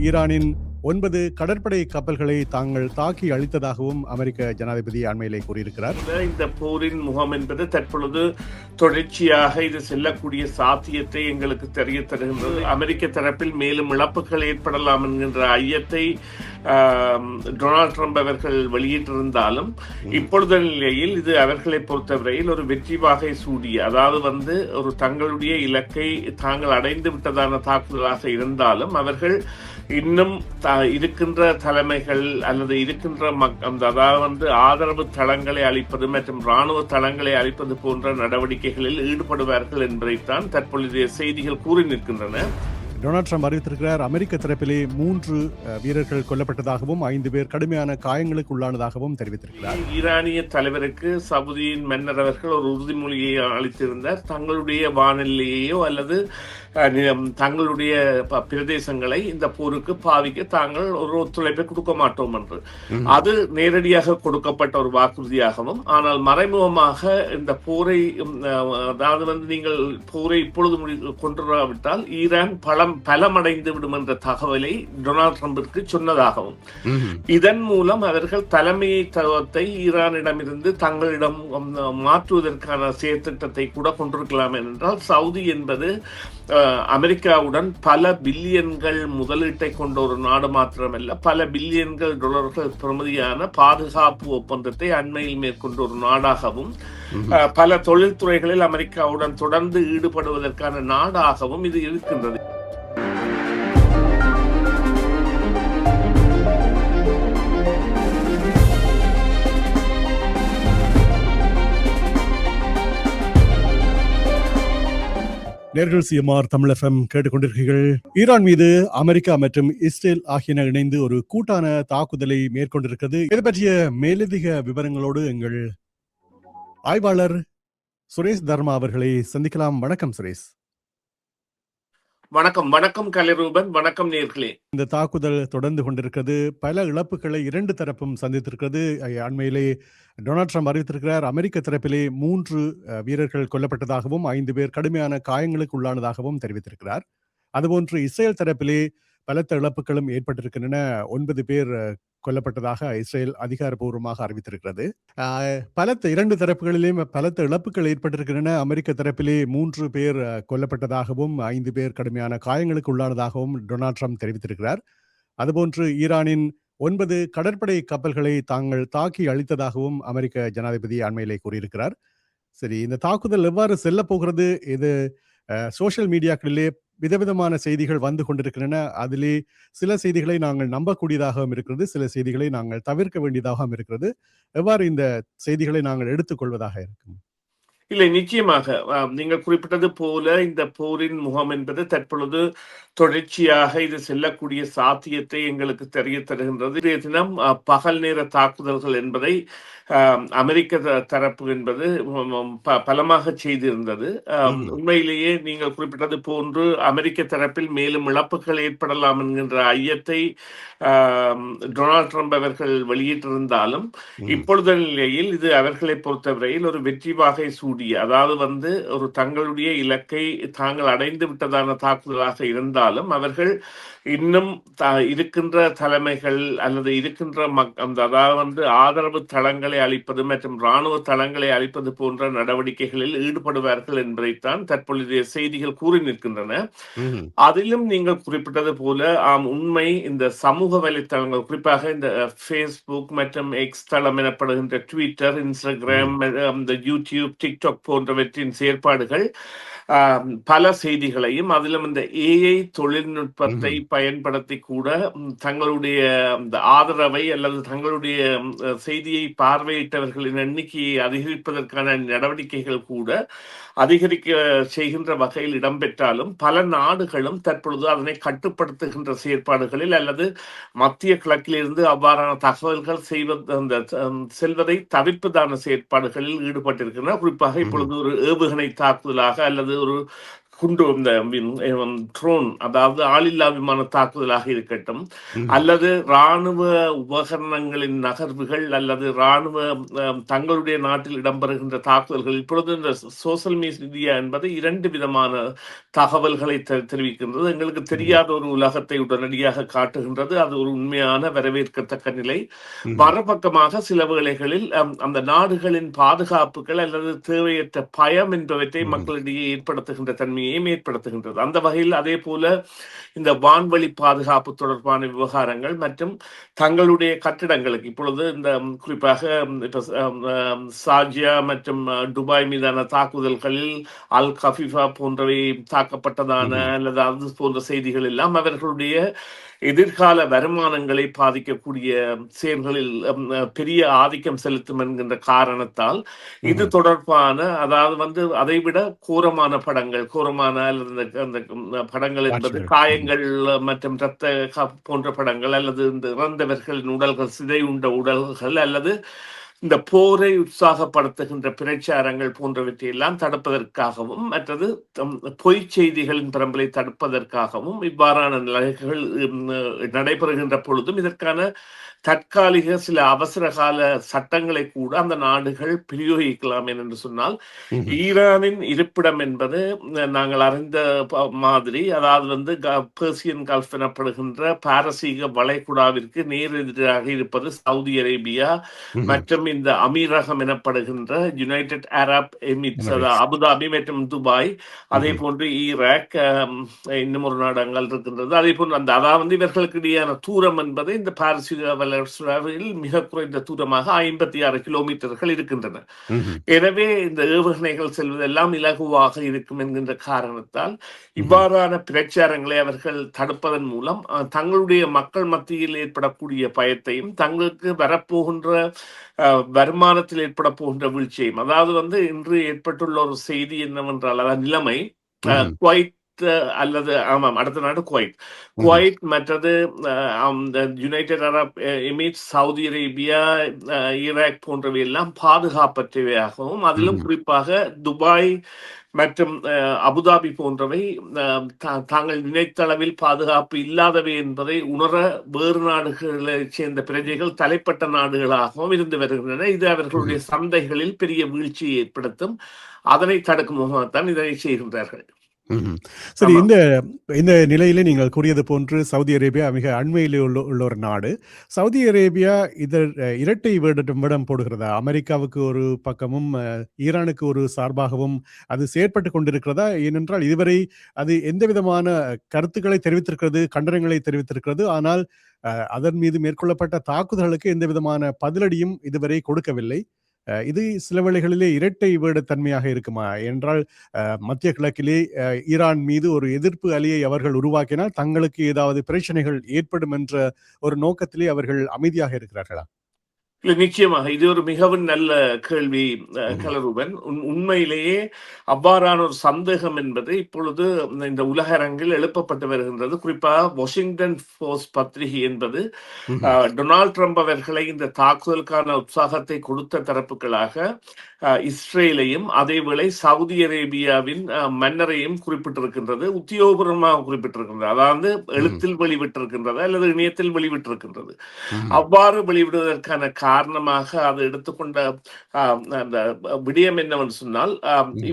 ஈரானின் 9 கடற்படை கப்பல்களை தாங்கள் தாக்கி அழித்ததாகவும் அமெரிக்க ஜனாதிபதி அண்மையிலே கூறியிருக்கிறார். இந்த போரின் முகம் என்பது தற்பொழுது தொடர்ச்சியாக இது செல்லக்கூடிய சாத்தியத்தை எங்களுக்கு தெரிய தருகின்றது. அமெரிக்க தரப்பில் மேலும் இழப்புகள் ஏற்படலாம் என்கின்ற ஐயத்தை டொனால்ட் ட்ரம்ப் அவர்கள் வெளியிட்டிருந்தாலும் இப்பொழுது நிலையில் இது அவர்களை பொறுத்தவரையில் ஒரு வெற்றி வாகை சூடிய, அதாவது ஒரு தங்களுடைய இலக்கை தாங்கள் அடைந்து விட்டதான தாக்குதலாக இருந்தாலும் அவர்கள் இன்னும் இருக்கின்ற தலைமைகள் அல்லது இருக்கின்ற அதாவது ஆதரவு தளங்களை அளிப்பது மற்றும் இராணுவ தளங்களை அளிப்பது போன்ற நடவடிக்கைகளில் ஈடுபடுவார்கள் என்பதைத்தான் தற்பொழுதைய செய்திகள் கூறி நிற்கின்றன. டொனால்ட் ட்ரம்ப் அறிவித்திருக்கிறார். அமெரிக்க தரப்பிலே 3 வீரர்கள் கொல்லப்பட்டதாகவும் 5 பேர் கடுமையான காயங்களுக்கு உள்ளானதாகவும் தெரிவித்திருக்கிறார். ஈரானிய தலைவருக்கு சவுதியின் மன்னர் அவர்கள் ஒரு உறுதிமொழியை அளித்திருந்தார். தங்களுடைய வானிலையோ அல்லது தங்களுடைய பிரதேசங்களை இந்த போருக்கு பாவிக்க தாங்கள் ஒரு ஒத்துழைப்பை கொடுக்க மாட்டோம் என்று. அது நேரடியாக கொடுக்கப்பட்ட ஒரு வாக்குறுதியாகவும், ஆனால் மறைமுகமாக இந்த போரை அதாவது நீங்கள் போரை இப்பொழுது கொண்டுவிட்டால் ஈரான் பலமடைந்து விடும் என்ற தகவலை டொனால்ட் ட்ரம்பிற்கு சொன்னதாகவும், இதன் மூலம் அவர்கள் தலைமைத்துவத்தை ஈரானிடமிருந்து தங்களிடம் மாற்றுவதற்கான செயற்திட்டத்தை கூட கொண்டிருக்கலாம். என்றால் சவுதி என்பது அமெரிக்காவுடன் பல பில்லியன்கள் முதலீட்டை கொண்ட ஒரு நாடு மாத்திரமல்ல, பல பில்லியன்கள் டாலர்கள் பெறுமதியான பாதுகாப்பு ஒப்பந்தத்தை அண்மையில் மேற்கொண்ட ஒரு நாடாகவும், பல தொழில்துறைகளில் அமெரிக்காவுடன் தொடர்ந்து ஈடுபடுவதற்கான நாடாகவும் இது இருக்கின்றது. நேர்கள் சிஎம்ஆர் தமிழ் FM கேட்டுக்கொண்டிருக்கிறீர்கள். ஈரான் மீது அமெரிக்கா மற்றும் இஸ்ரேல் ஆகியன இணைந்து ஒரு கூட்டான தாக்குதலை மேற்கொண்டிருக்கிறது. இது பற்றிய மேலதிக விவரங்களோடு எங்கள் ஆய்வாளர் சுரேஷ் தர்மா அவர்களை சந்திக்கலாம். வணக்கம் சுரேஷ். வணக்கம் கலைரூபன். வணக்கம் நேர்களே. இந்த தாக்குதல் தொடர்ந்து கொண்டிருக்கிறது. பல இழப்புகளை 2 தரப்பும் சந்தித்திருக்கிறது. அண்மையிலே டொனால்ட் ட்ரம்ப் அறிவித்திருக்கிறார். அமெரிக்க தரப்பிலே 3 வீரர்கள் கொல்லப்பட்டதாகவும் 5 பேர் கடுமையான காயங்களுக்கு உள்ளானதாகவும் தெரிவித்திருக்கிறார். அதுபோன்று இஸ்ரேல் தரப்பிலே பலத்த இழப்புகளும் ஏற்பட்டிருக்கின்றன. 9 பேர் கொல்லப்பட்டதாக இஸ்ரேல் அதிகாரப்பூர்வமாக அறிவித்திருக்கிறது. 2 தரப்புகளிலும் பலத்த இழப்புகள் ஏற்பட்டிருக்கின்றன. அமெரிக்க தரப்பிலே 3 பேர் கொல்லப்பட்டதாகவும் 5 பேர் கடுமையான காயங்களுக்கு உள்ளானதாகவும் டொனால்ட் ட்ரம்ப் தெரிவித்திருக்கிறார். அதுபோன்று ஈரானின் 9 கடற்படை கப்பல்களை தாங்கள் தாக்கி அழித்ததாகவும் அமெரிக்க ஜனாதிபதி அண்மையிலே கூறியிருக்கிறார். சரி, இந்த தாக்குதல் எவ்வாறு செல்ல போகிறது? இது சோசியல் மீடியாக்களிலே விதவிதமான செய்திகள் வந்து கொண்டிருக்கின்றன. அதிலே சில செய்திகளை நாங்கள் நம்பக்கூடியதாகவும் இருக்கிறது, சில செய்திகளை நாங்கள் தவிர்க்க வேண்டியதாகவும் இருக்கிறது. எவ்வாறு இந்த செய்திகளை நாங்கள் எடுத்துக்கொள்வதாக இருக்கும்? இல்லை, நிச்சயமாக நீங்கள் குறிப்பிட்டது போல இந்த போரின் முகம் என்பது தற்பொழுது தொடர்ச்சியாக இது செல்லக்கூடிய சாத்தியத்தை எங்களுக்கு தெரிய தருகின்றது. இன்றைய தினம் பகல் நேர தாக்குதல்கள் என்பதை அமெரிக்க தரப்பு என்பது பலமாக செய்திருந்தது. உண்மையிலேயே நீங்கள் குறிப்பிட்டது போன்று அமெரிக்க தரப்பில் மேலும் இழப்புகள் ஏற்படலாம் என்கின்ற ஐயத்தை டொனால்ட் ட்ரம்ப் அவர்கள் வெளியிட்டிருந்தாலும் இப்பொழுது நிலையில் இது அவர்களை பொறுத்தவரையில் ஒரு வெற்றி வாகை சூடிய, அதாவது ஒரு தங்களுடைய இலக்கை தாங்கள் அடைந்து விட்டதான தாக்குதலாக இருந்தாலும் அவர்கள் இன்னும் இருக்கின்ற தலைமைகள் அல்லது இருக்கின்ற அதாவது ஆதரவு தளங்களை அளிப்பது மற்றும் இராணுவ தளங்களை அளிப்பது போன்ற நடவடிக்கைகளில் ஈடுபடுவார்கள் என்பதைத்தான் தற்பொழுதைய செய்திகள் கூறி நிற்கின்றன. அதிலும் நீங்கள் குறிப்பிட்டது போல உண்மை, இந்த சமூக வலைத்தளங்கள், குறிப்பாக இந்த ஃபேஸ்புக் மற்றும் எக்ஸ் தளம் எனப்படுகின்ற ட்விட்டர், இன்ஸ்டாகிராம், இந்த யூடியூப், டிக்டாக் போன்றவற்றின் செயற்பாடுகள் பல செய்திகளையும் அதிலும் இந்த ஏஐ தொழில்நுட்பத்தை பயன்படுத்தி கூட தங்களுடைய ஆதரவை அல்லது தங்களுடைய செய்தியை பார்வையிட்டவர்களின் எண்ணிக்கையை அதிகரிப்பதற்கான நடவடிக்கைகள் கூட அதிகரிக்க செய்கின்ற வகையில் இடம்பெற்றாலும் பல நாடுகளும் தற்பொழுது அதனை கட்டுப்படுத்துகின்ற செயற்பாடுகளில் அல்லது மத்திய கிழக்கிலிருந்து அவ்வாறான தகவல்கள் செல்வதை தவிர்ப்பதான செயற்பாடுகளில் ஈடுபட்டிருக்கின்றன. குறிப்பாக இப்பொழுது ஒரு ஏவுகணை தாக்குதலாக அல்லது ஒரு குண்டு இந்த ட்ரோன், அதாவது ஆளில்லா விமான தாக்குதலாக இருக்கட்டும், அல்லது ராணுவ உபகரணங்களின் நகர்வுகள், அல்லது ராணுவ தங்களுடைய நாட்டில் இடம்பெறுகின்ற தாக்குதல்கள். இப்பொழுது இந்த சோசியல் மீடியா என்பது இரண்டு விதமான தகவல்களை தெரிவிக்கின்றது. எங்களுக்கு தெரியாத ஒரு உலகத்தை உடனடியாக காட்டுகின்றது. அது ஒரு உண்மையான வரவேற்கத்தக்க நிலை. மறுபக்கமாக சில வேளைகளில் அந்த நாடுகளின் பாதுகாப்புகள் அல்லது தேவையற்ற பயம் என்பவற்றை மக்களிடையே ஏற்படுத்துகின்ற தன்மையையும் ஏற்படுத்துகின்றது. அந்த வகையில் அதே போல இந்த வான்வழி பாதுகாப்பு தொடர்பான விவகாரங்கள் மற்றும் தங்களுடைய கட்டிடங்களுக்கு இப்பொழுது இந்த குறிப்பாக இப்ப சார்ஜியா மற்றும் துபாய் மீதான தாக்குதல்களில் அல் கஃபிஃபா போன்றவை தாக்கப்பட்டதான அல்லது அது போன்ற செய்திகள் எல்லாம் அவர்களுடைய எதிர்கால வருமானங்களை பாதிக்கக்கூடிய செயல்களில் பெரிய ஆதிக்கம் செலுத்தும் என்கின்ற காரணத்தால் இது தொடர்பான, அதாவது அதைவிட கோரமான படங்கள், கோரமான அல்லது அந்த படங்கள் என்பது காயங்கள் மற்றும் இரத்த போன்ற படங்கள், அல்லது இந்த இறந்தவர்களின் உடல்கள், சிதையுண்ட உடல்கள், அல்லது இந்த போரை உற்சாகப்படுத்துகின்ற பிரச்சாரங்கள் போன்றவற்றை எல்லாம் தடுப்பதற்காகவும், மற்றது பொய் செய்திகளின் பரம்பலை தடுப்பதற்காகவும் இவ்வாறான நிலைகள் நடைபெறுகின்ற பொழுதும் இதற்கான தற்காலிக சில அவசர கால சட்டங்களை கூட அந்த நாடுகள் பிரயோகிக்கலாம் என்று சொன்னால், ஈரானின் இருப்பிடம் என்பது நாங்கள் அறிந்த மாதிரி, அதாவது பெர்சியன் கல்ஃப் எனப்படுகின்ற பாரசீக வளைகுடாவிற்கு நேர் எதிராக இருப்பது சவுதி அரேபியா மற்றும் இந்த அமீரகம் எனப்படுகின்ற யுனைடெட் அரப் எமிரேட்ஸ், அபுதாபி மற்றும் துபாய், அதே போன்று ஈராக், இன்னும் ஒரு நாடு அங்கால் இருக்கின்றது. அதே போன்று அதாவது இவர்களுக்கு இடையான தூரம் என்பது இந்த பாரசீக மிக குறைந்த தூரமாக 56 கிலோமீட்டர்கள் இருக்கின்றன. எனவே இந்த ஏவுகணைகள் செல்வதெல்லாம் இலகுவாக இருக்கும் என்கின்ற காரணத்தால் இவ்வாறான பிரச்சாரங்களை அவர்கள் தடுப்பதன் மூலம் தங்களுடைய மக்கள் மத்தியில் ஏற்படக்கூடிய பயத்தையும், தங்களுக்கு வரப்போகின்ற வருமானத்தில் ஏற்பட போகின்ற வீழ்ச்சியையும், அதாவது இன்று ஏற்பட்டுள்ள ஒரு செய்தி என்னவென்றால், அதாவது நிலைமை குவைத் அல்லது ஆமாம் அடுத்த நாடு குவைத் மற்றது United Arab Emirates, Saudi Arabia, Iraq போன்றவை எல்லாம் பாதுகாப்பற்றவையாகவும், அதிலும் குறிப்பாக துபாய் மற்றும் அபுதாபி போன்றவை தாங்கள் நினைத்த அளவில் பாதுகாப்பு இல்லாதவை என்பதை உணர வேறு நாடுகளை சேர்ந்த பிரஜைகள் தலைப்பட்ட நாடுகளாகவும் இருந்து வருகின்றன. இது அவர்களுடைய சந்தைகளில் பெரிய வீழ்ச்சியை ஏற்படுத்தும். அதனை தடுக்கும் முகமாகத்தான் இதனை செய்கின்றார்கள். சரி, இந்த நிலையிலே நீங்கள் கூறியது போன்று சவுதி அரேபியா மிக அண்மையில் உள்ள ஒரு நாடு. சவுதி அரேபியா இரட்டை வேடம் போடுகிறதா? அமெரிக்காவுக்கு ஒரு பக்கமும் ஈரானுக்கு ஒரு சார்பாகவும் அது செயற்பட்டு கொண்டிருக்கிறதா? ஏனென்றால் இதுவரை அது எந்த விதமான கருத்துக்களை தெரிவித்திருக்கிறது, கண்டனங்களை தெரிவித்திருக்கிறது. ஆனால் அதன் மீது மேற்கொள்ளப்பட்ட தாக்குதல்களுக்கு எந்த விதமான பதிலடியும் இதுவரை கொடுக்கவில்லை. இது சில வேளைகளிலே இரட்டை வேடத்தன்மையாக இருக்குமா? என்றால் மத்திய கிழக்கிலே ஈரான் மீது ஒரு எதிர்ப்பு அலையை அவர்கள் உருவாக்கினால் தங்களுக்கு ஏதாவது பிரச்சனைகள் ஏற்படும் என்ற ஒரு நோக்கத்திலே அவர்கள் அமைதியாக இருக்கிறார்களா? இல்லை, நிச்சயமாக இது ஒரு மிகவும் நல்ல கேள்வி கலரூபன். உண்மையிலேயே அவ்வாறான ஒரு சந்தேகம் என்பது இப்பொழுது இந்த உலக அரங்கில் எழுப்பப்பட்டு வருகின்றது. குறிப்பாக வாஷிங்டன் போஸ்ட் பத்திரிகை என்பது டொனால்ட் ட்ரம்ப் அவர்களை இந்த தாக்குதலுக்கான உற்சாகத்தை கொடுத்த தரப்புகளாக இஸ்ரேலையும் அதேவேளை சவுதி அரேபியாவின் மன்னரையும் குறிப்பிட்டிருக்கின்றது. உத்தியோகபூர்வமாக குறிப்பிட்டிருக்கின்றது, அதாவது எழுத்தில் வெளிவிட்டிருக்கின்றது அல்லது இணையத்தில் வெளிவிட்டிருக்கின்றது. அவ்வாறு வெளிவிடுவதற்கான காரணமாக அது எடுத்துக்கொண்ட அந்த விடயம் என்னவென்று சொன்னால்,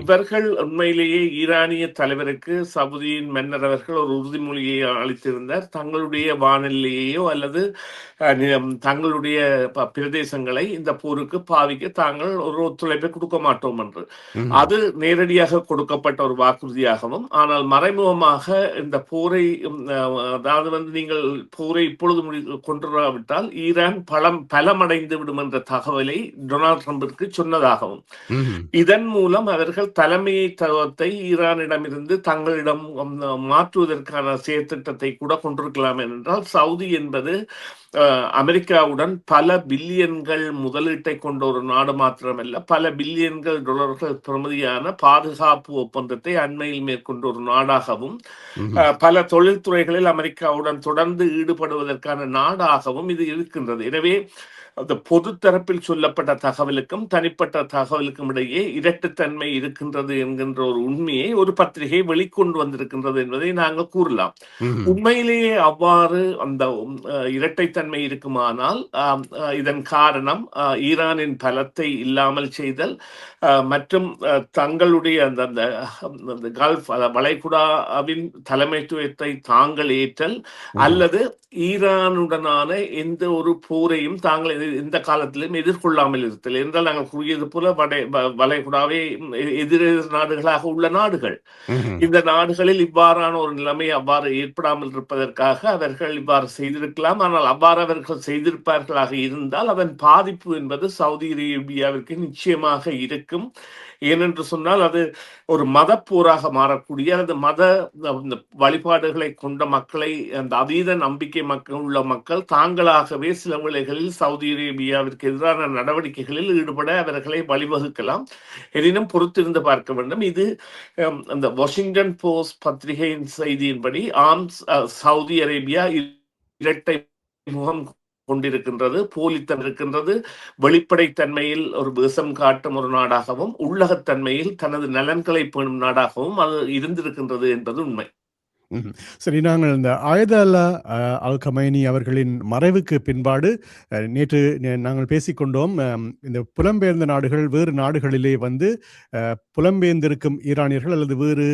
இவர்கள் உண்மையிலேயே ஈரானிய தலைவருக்கு சவுதியின் மன்னர் அவர்கள் ஒரு உறுதிமொழியை அளித்திருந்தார். தங்களுடைய வானிலையோ அல்லது தங்களுடைய பிரதேசங்களை இந்த போருக்கு பாவிக்க தாங்கள் ஒரு ஒத்துழைப்பை கொடுக்க மாட்டோம் என்று. அது நேரடியாக கொடுக்கப்பட்ட ஒரு வாக்குறுதியாகவும், ஆனால் மறைமுகமாக இந்த போரை, அதாவது நீங்கள் போரை இப்பொழுது கொண்டுவிட்டால் ஈரான் பலமடைந்து விடும் என்ற தகவலை டொனால்ட் ட்ரம்பிற்கு சொன்னதாகவும், இதன் மூலம் அவர்கள் தலைமைத்துவத்தை ஈரானிடமிருந்து தங்களிடம் மாற்றுவதற்கான செயற்திட்டத்தை கூட கொண்டிருக்கலாம். என்றால் சவுதி என்பது அமெரிக்காவுடன் பல பில்லியன்கள் முதலீட்டை கொண்ட ஒரு நாடு மாத்திரமல்ல, பல பில்லியன்கள் டாலர்கள் பெறுமதியான பாதுகாப்பு ஒப்பந்தத்தை அண்மையில் மேற்கொண்ட ஒரு நாடாகவும், பல தொழில்துறைகளில் அமெரிக்காவுடன் தொடர்ந்து ஈடுபடுவதற்கான நாடாகவும் இது இருக்கின்றது. எனவே அந்த பொது தரப்பில் சொல்லப்பட்ட தகவலுக்கும் தனிப்பட்ட தகவலுக்கும் இடையே இரட்டுத்தன்மை இருக்கின்றது என்கின்ற ஒரு உண்மையை ஒரு பத்திரிகை வெளிக்கொண்டு வந்திருக்கின்றது என்பதை நாங்கள் கூறலாம். ம்ஹும். உண்மையிலேயே அவ்வாறு அந்த இரட்டைத்தன்மை இருக்குமானால் இதன் காரணம் ஈரானின் பலத்தை இல்லாமல் செய்தல் மற்றும் தங்களுடைய அந்த அந்த அந்த கல்ஃப் வளைகுடாவின் தலைமைத்துவத்தை தாங்கள் ஏற்றல் அல்லது ஈரானுடனான எந்த ஒரு போரையும் தாங்கள் எந்த காலத்திலும் எதிர்கொள்ளாமல் இருத்தல் என்றால் நாங்கள் கூறியது போல வளைகுடாவே எதிரெதிர் நாடுகளாக உள்ள நாடுகள். ம்ஹும். இந்த நாடுகளில் இவ்வாறான ஒரு நிலைமை அவ்வாறு ஏற்படாமல் இருப்பதற்காக அவர்கள் இவ்வாறு செய்திருக்கலாம். ஆனால் அவ்வாறு அவர்கள் செய்திருப்பார்களாக இருந்தால் அதன் பாதிப்பு என்பது சவுதி அரேபியாவிற்கு நிச்சயமாக இருக்கும். ஏனென்று சொன்னால் அது ஒரு மத போராக மாறக்கூடிய அல்லது மத வழிபாடுகளை கொண்ட மக்களை அந்த அதீத நம்பிக்கை மக்கள் உள்ள மக்கள் தாங்களாகவே சில வேளைகளில் சவுதி அரேபியாவிற்கு எதிரான நடவடிக்கைகளில் ஈடுபட அவர்களை வழிவகுக்கலாம். எனினும் பொறுத்திருந்து பார்க்க வேண்டும். இது அந்த வாஷிங்டன் போஸ்ட் பத்திரிகையின் செய்தியின்படி சவுதி அரேபியா இரட்டை முகம் கொண்டிருக்கின்றது, போலித்தனம் இருக்கின்றது, வெளிப்படைத்தன்மையில் ஒரு விஷம் காட்டும் ஒரு நாடாகவும் உள்ளகத்தன்மையில் தனது நலன்களை பேணும் நாடாகவும் அது இருந்திருக்கின்றது என்பது உண்மை. சரி, நாங்கள் இந்த ஆயதல்லா அல் கமைனி அவர்களின் மறைவுக்கு பின்பாடு நேற்று நாங்கள் பேசிக்கொண்டோம். இந்த புலம்பெயர்ந்த நாடுகள் வேறு நாடுகளிலே வந்து புலம்பெயர்ந்திருக்கும் ஈரானியர்கள் அல்லது வேறு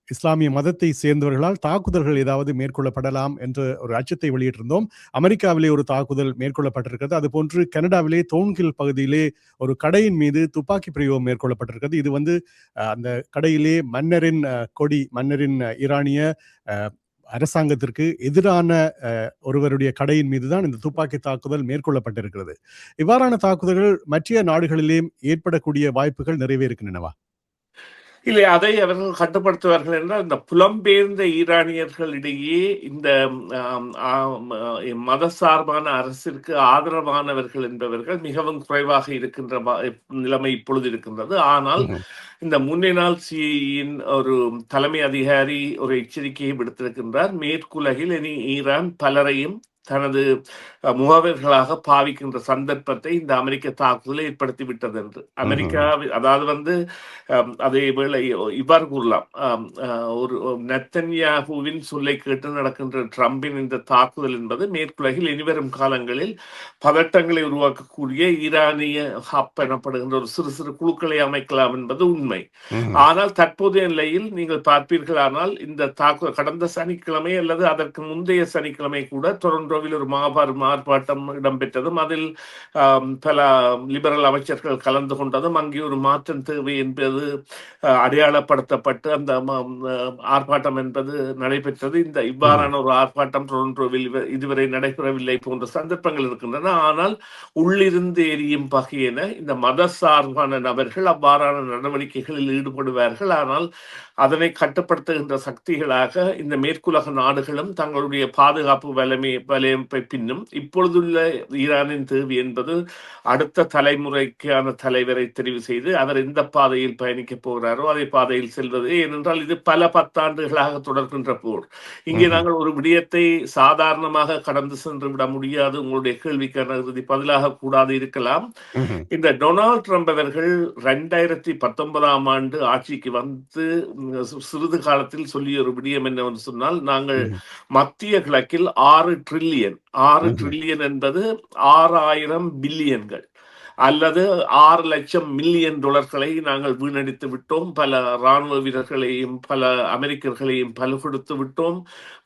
இஸ்லாமிய மதத்தை சேர்ந்தவர்களால் தாக்குதல்கள் ஏதாவது மேற்கொள்ளப்படலாம் என்ற ஒரு அச்சத்தை வெளியிட்டிருந்தோம். அமெரிக்காவிலே ஒரு தாக்குதல் மேற்கொள்ளப்பட்டிருக்கிறது. அதுபோன்று கனடாவிலே தோன்கில் பகுதியிலே ஒரு கடையின் மீது துப்பாக்கி பிரயோகம் மேற்கொள்ளப்பட்டிருக்கிறது. இது வந்து அந்த கடையிலே மன்னரின் கொடி, மன்னரின் ஈரானிய அரசாங்கத்திற்கு எதிரான ஒருவருடைய கடையின் மீதுதான் இந்த துப்பாக்கி தாக்குதல் மேற்கொள்ளப்பட்டிருக்கிறது. இவ்வாறான தாக்குதல்கள் மற்ற நாடுகளிலேயும் ஏற்படக்கூடிய வாய்ப்புகள் நிறைவே இருக்கின்றனவா? இல்லை, அதை அவர்கள் கட்டுப்படுத்துவார்கள் என்றால் இந்த புலம்பெயர்ந்த ஈரானியர்களிடையே இந்த மதசார்பான அரசிற்கு ஆதரவானவர்கள் என்பவர்கள் மிகவும் குறைவாக இருக்கின்ற நிலைமை இப்பொழுது இருக்கின்றது. ஆனால் இந்த முன்னாள் சிஐயின் ஒரு தலைமை அதிகாரி ஒரு எச்சரிக்கையை விடுத்திருக்கின்றார். மேற்குலகில் இனி ஈரான் பலரையும் தனது முகவர்களாக பாவிக்கின்ற சந்தர்ப்பத்தை இந்த அமெரிக்க தாக்குதலை ஏற்படுத்தி விட்டது என்று. அமெரிக்கா அதாவது வந்து அதே வேளை இவ்வாறு கூறலாம், ஒரு நெத்தன்யாகுவின் சொல்லை கேட்டு நடக்கின்ற ட்ரம்பின் இந்த தாக்குதல் என்பது மேற்குலகில் இனிவரும் காலங்களில் பதட்டங்களை உருவாக்கக்கூடிய ஈரானிய ஹப் எனப்படுகின்ற ஒரு சிறு சிறு குழுக்களை அமைக்கலாம் என்பது உண்மை. ஆனால் தற்போதைய நிலையில் நீங்கள் பார்ப்பீர்களானால் இந்த தாக்குதல் கடந்த சனிக்கிழமை அல்லது அதற்கு முந்தைய சனிக்கிழமை கூட டொரண்டோவில் ஒரு மாபெரும் ஆர்ப்பாட்டம் இடம்பெற்றதும் அதில் பல லிபரல் அமைச்சர்கள் கலந்து கொண்டதும் அங்கே ஒரு மாற்றம் தேவை என்பது அடையாளப்படுத்தப்பட்டு அந்த ஆர்ப்பாட்டம் என்பது நடைபெற்றது. இந்த இவ்வாறான ஒரு ஆர்ப்பாட்டம் டொரண்டோவில் இதுவரை நடைபெறவில்லை போன்ற சந்தர்ப்பங்கள் இருக்கின்றன. ஆனால் உள்ளிருந்து எரியும் பகையென இந்த மத சார்பான நபர்கள் அவ்வாறான நடவடிக்கைகளில் ஈடுபடுவார்கள். ஆனால் அதனை கட்டுப்படுத்துகின்ற சக்திகளாக இந்த மேற்குலக நாடுகளும் தங்களுடைய பாதுகாப்பு வலையமைப்பை பின்னும் இப்பொழுதுள்ள ஈரானின் தேவை என்பது அடுத்த தலைமுறைக்கான தலைவரை தெரிவு செய்து அவர் எந்த பாதையில் பயணிக்கப் போகிறாரோ அதே பாதையில் செல்வது. ஏனென்றால் இது பல பத்தாண்டுகளாக தொடர்கின்ற போர். இங்கே நாங்கள் ஒரு விடயத்தை சாதாரணமாக கடந்து சென்று விட முடியாது. உங்களுடைய கேள்விக்கான இறுதி பதிலாக கூடாது இருக்கலாம். இந்த டொனால்ட் ட்ரம்ப் அவர்கள் 2019 ஆண்டு ஆட்சிக்கு வந்து சிறிது காலத்தில் சொல்லிய ஒரு விடயம் என்னவென்று சொன்னால், நாங்கள் மத்திய கிழக்கில் 6 ட்ரில்லியன் என்பது 6000 பில்லியன்கள் அல்லது 6 லட்சம் மில்லியன் டாலர்களை நாங்கள் வீணடித்து விட்டோம். பல இராணுவ வீரர்களையும் பல அமெரிக்கர்களையும் பலப்படுத்தி விட்டோம்.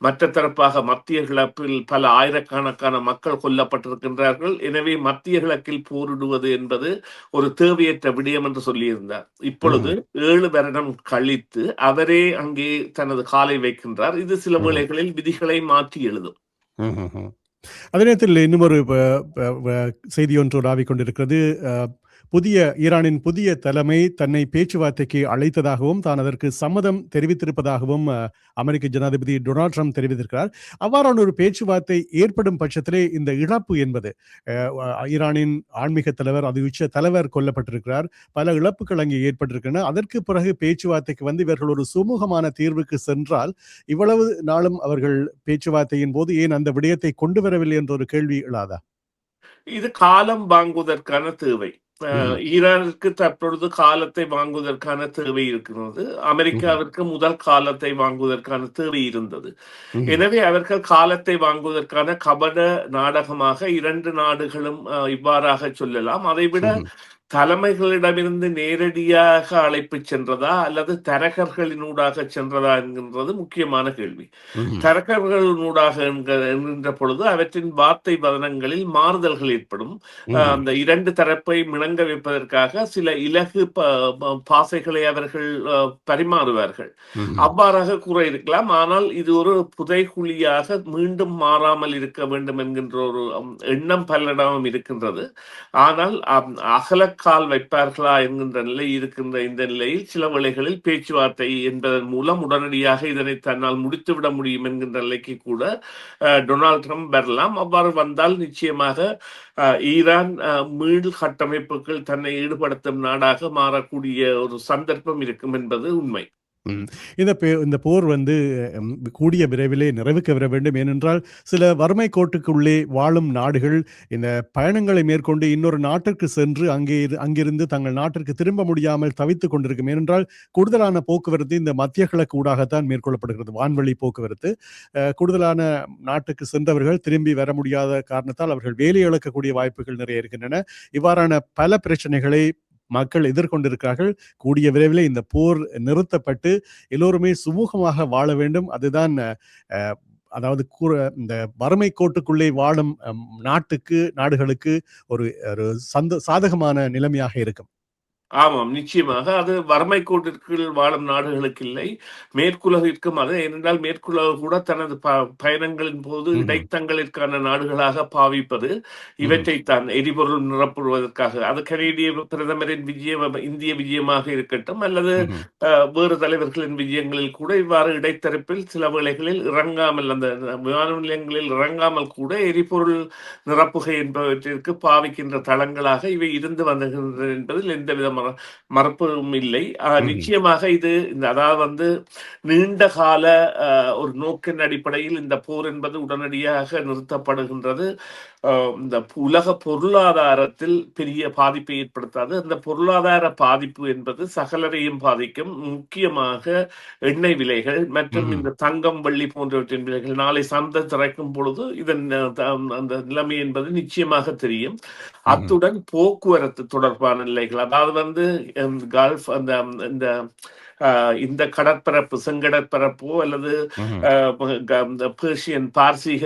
மற்ற தரப்பாக மத்திய கிழக்கில் பல ஆயிரக்கணக்கான மக்கள் கொல்லப்பட்டிருக்கின்றார்கள். எனவே மத்திய கிழக்கில் போரிடுவது என்பது ஒரு தேவையற்ற விடயம் என்று சொல்லியிருந்தார். இப்பொழுது 7 வருடம் கழித்து அவரே அங்கே தனது காலை வைக்கின்றார். இது சில வேளைகளில் விதிகளை மாற்றி எழுதும். அதே நேரத்தில் இன்னும் ஒரு செய்தி ஒன்று உலாவிக் கொண்டிருக்கிறது. ஈரானின் புதிய தலைமை தன்னை பேச்சுவார்த்தைக்கு அழைத்ததாகவும் தான் அதற்கு சம்மதம் தெரிவித்திருப்பதாகவும் அமெரிக்க ஜனாதிபதி டொனால்ட் ட்ரம்ப் தெரிவித்திருக்கிறார். அவ்வாறான ஒரு பேச்சுவார்த்தை ஏற்படும் பட்சத்திலே இந்த இழப்பு என்பது ஈரானின் ஆன்மீக தலைவர், அது உச்ச தலைவர் கொல்லப்பட்டிருக்கிறார். பல இழப்புகள் அங்கே ஏற்பட்டிருக்கின்றன. அதற்கு பிறகு பேச்சுவார்த்தைக்கு வந்து இவர்கள் ஒரு சுமூகமான தீர்வுக்கு சென்றால் இவ்வளவு நாளும் அவர்கள் பேச்சுவார்த்தையின் போது ஏன் அந்த விடயத்தை கொண்டு வரவில்லை என்ற ஒரு கேள்வி எழாதா? இது காலம் வாங்குவதற்கான தேவை. ஈரானுக்கு தற்பொழுது காலத்தை வாங்குவதற்கான தேவை இருக்கிறது. அமெரிக்காவிற்கு முதல் காலத்தை வாங்குவதற்கான தேவை இருந்தது. எனவே அவர்கள் காலத்தை வாங்குவதற்கான கபட நாடகமாக 2 நாடுகளும் இவ்வாறாக சொல்லலாம். அதைவிட தலைமைகளிடமிருந்து நேரடியாக அழைப்பு சென்றதா அல்லது தரகர்களினூடாக சென்றதா என்கின்றது முக்கியமான கேள்வி. தரகர்களினூடாக என்கின்ற பொழுது அவற்றின் வார்த்தை வதனங்களில் மாறுதல்கள் ஏற்படும். அந்த 2 தரப்பை மிணங்க வைப்பதற்காக சில இலகு பாசைகளை அவர்கள் பரிமாறுவார்கள். அவ்வாறாக கூற இருக்கலாம். ஆனால் இது ஒரு புதைகுழியாக மீண்டும் மாறாமல் இருக்க வேண்டும் என்கின்ற ஒரு எண்ணம் பலரிடமும் இருக்கின்றது. ஆனால் அகலக்கால் வைப்பார்களா என்கின்ற நிலை இருக்கின்ற இந்த நிலையில் சில வேளைகளில் பேச்சுவார்த்தை என்பதன் மூலம் உடனடியாக இதனை தன்னால் முடித்துவிட முடியும் என்கின்ற நிலைக்கு கூட டொனால்ட் ட்ரம்ப் வரலாம். அவ்வாறு வந்தால் நிச்சயமாக ஈரான் மீள் கட்டமைப்புகள் தன்னை ஈடுபடுத்தும் நாடாக மாறக்கூடிய ஒரு சந்தர்ப்பம் இருக்கும் என்பது உண்மை. இந்த போர் கூடிய விரைவிலே நிறைவுக்கு வர வேண்டும். ஏனென்றால் சில வறுமை கோட்டுக்குள்ளே வாழும் நாடுகள் இந்த பயணங்களை மேற்கொண்டு இன்னொரு நாட்டிற்கு சென்று அங்கிருந்து தங்கள் நாட்டிற்கு திரும்ப முடியாமல் தவித்துக் கொண்டிருக்கும். ஏனென்றால் கூடுதலான போக்குவரத்து இந்த மத்திய கிழக்கு ஊடாகத்தான் மேற்கொள்ளப்படுகிறது. வான்வழி போக்குவரத்து. கூடுதலான நாட்டுக்கு சென்றவர்கள் திரும்பி வர முடியாத காரணத்தால் அவர்கள் வேலை இழக்கக்கூடிய வாய்ப்புகள் நிறைய இருக்கின்றன. இவ்வாறான பல பிரச்சனைகளை மக்கள் எதிர்கொண்டிருக்கிறார்கள். கூடிய விரைவில் இந்த போர் நிறுத்தப்பட்டு எல்லோருமே சுமூகமாக வாழ வேண்டும். அதுதான் அதாவது இந்த வறுமை கோட்டுக்குள்ளே வாழும் நாடுகளுக்கு ஒரு சாதகமான நிலைமையாக இருக்கும். ஆமாம், நிச்சயமாக. அது வறுமை கோட்டிற்குள் வாழும் நாடுகளுக்கு இல்லை, மேற்குலகிற்கும். அது ஏனென்றால் மேற்குலகு கூட தனது பயணங்களின் போது இடைத்தங்களிற்கான நாடுகளாக பாவிப்பது இவற்றைத்தான், எரிபொருள் நிரப்புவதற்காக. அது கனேடிய பிரதமரின் விஜயம், இந்திய விஜயமாக இருக்கட்டும், அல்லது வேறு தலைவர்களின் விஜயங்களில் கூட இவ்வாறு இடைத்தரப்பில் சில வேளைகளில் இறங்காமல், அந்த விமான நிலையங்களில் இறங்காமல் கூட எரிபொருள் நிரப்புகை என்பவற்றிற்கு பாவிக்கின்ற தளங்களாக இவை இருந்து வந்திருக்கின்றன என்பதில் எந்த மறப்பும் இல்லை. நிச்சயமாக இது அதாவது நீண்ட கால ஒரு நோக்கின் அடிப்படையில் இந்த போர் என்பது உடனடியாக நிறுத்தப்படுகின்றது. இந்த உலக பொருளாதாரத்தில் பெரிய பாதிப்பை ஏற்படுத்தாது. அந்த பொருளாதார பாதிப்பு என்பது சகலரையும் பாதிக்கும். முக்கியமாக எண்ணெய் விலைகள் மற்றும் இந்த தங்கம், வெள்ளி போன்றவற்றின் விலைகள் நாளை சந்தை திறக்கும் பொழுது இதன் அந்த நிலைமை என்பது நிச்சயமாக தெரியும். அத்துடன் போக்குவரத்து தொடர்பான நிலைகள், அதாவது கல்ஃப் இந்த கடற்பரப்பு, செங்கடற்பரப்போ அல்லது பெர்ஷியன் பாரசீக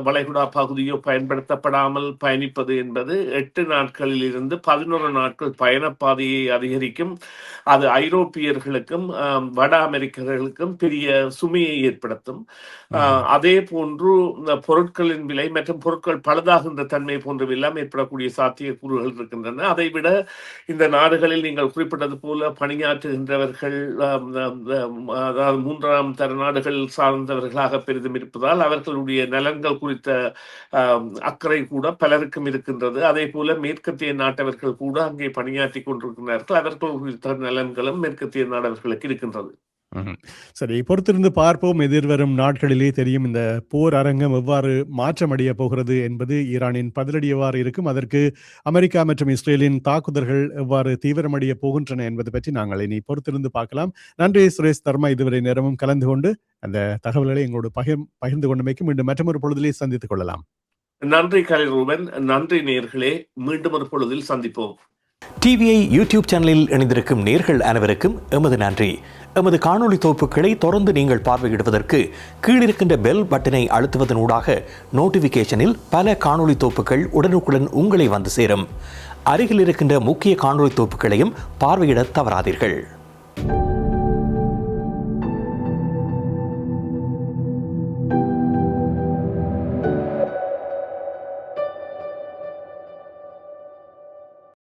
வளைகுடா பகுதியோ பயன்படுத்தப்படாமல் பயணிப்பது என்பது 8 நாட்களில் இருந்து 11 நாட்கள் பயணப்பாதையை அதிகரிக்கும். அது ஐரோப்பியர்களுக்கும் வட அமெரிக்கர்களுக்கும் பெரிய சுமையை ஏற்படுத்தும். அதே போன்று பொருட்களின் விலை மற்றும் பொருட்கள் பழுதாகின்ற தன்மை போன்றவெல்லாம் ஏற்படக்கூடிய சாத்தியக்கூறுகள் இருக்கின்றன. அதைவிட இந்த நாடுகளில் நீங்கள் குறிப்பிட்டது போல பணியாற்றுகின்றவர்கள் அதாவது 3ஆம் தர நாடுகள் சார்ந்தவர்களாக பெரிதும் இருப்பதால் அவர்களுடைய நலன்கள் குறித்த அக்கறை கூட பலருக்கும் இருக்கின்றது. அதே போல மேற்கத்திய நாட்டவர்கள் கூட அங்கே பணியாற்றி கொண்டிருக்கிறார்கள். அவர்கள் குறித்த நலன்களும் மேற்கத்திய நாடவர்களுக்கு இருக்கின்றது. சரி, பொறுத்திருந்து பார்ப்போம். எதிர்வரும் நாட்களிலே தெரியும் இந்த போர் அரங்கம் எவ்வாறு மாற்றமடைய போகிறது என்பது. ஈரானின் பதிலடி எவ்வாறு இருக்கும், அதற்கு அமெரிக்கா மற்றும் இஸ்ரேலின் தாக்குதல்கள் எவ்வாறு தீவிரமடைய போகின்றன என்பது பற்றி நாங்கள் இனி பொறுத்திருந்து பார்க்கலாம். நன்றி சுரேஷ் தர்மா, இதுவரை நேரமும் கலந்து கொண்டு அந்த தகவல்களை எங்களோடு பகிர்ந்து கொண்டமைக்கு மீண்டும் மற்றொரு பொழுதிலே சந்தித்துக் கொள்ளலாம். நன்றி கலைரூபன். நன்றி நேயர்களே, மீண்டும் ஒரு பொழுதில் சந்திப்போம். டிவிஐ யூடியூப் சேனலில் இணைந்திருக்கும் நேர்கள் அனைவருக்கும் எமது நன்றி. எமது காணொளி தொகுப்புகளை தொடர்ந்து நீங்கள் பார்வையிடுவதற்கு கீழிருக்கின்ற பெல் பட்டனை அழுத்துவதனூடாக நோட்டிபிகேஷனில் பல காணொளி தொகுப்புகள் உடனுக்குடன் உங்களை வந்து சேரும். அருகில் இருக்கின்ற முக்கிய காணொளி தொகுப்புகளையும் பார்வையிட தவறாதீர்கள்.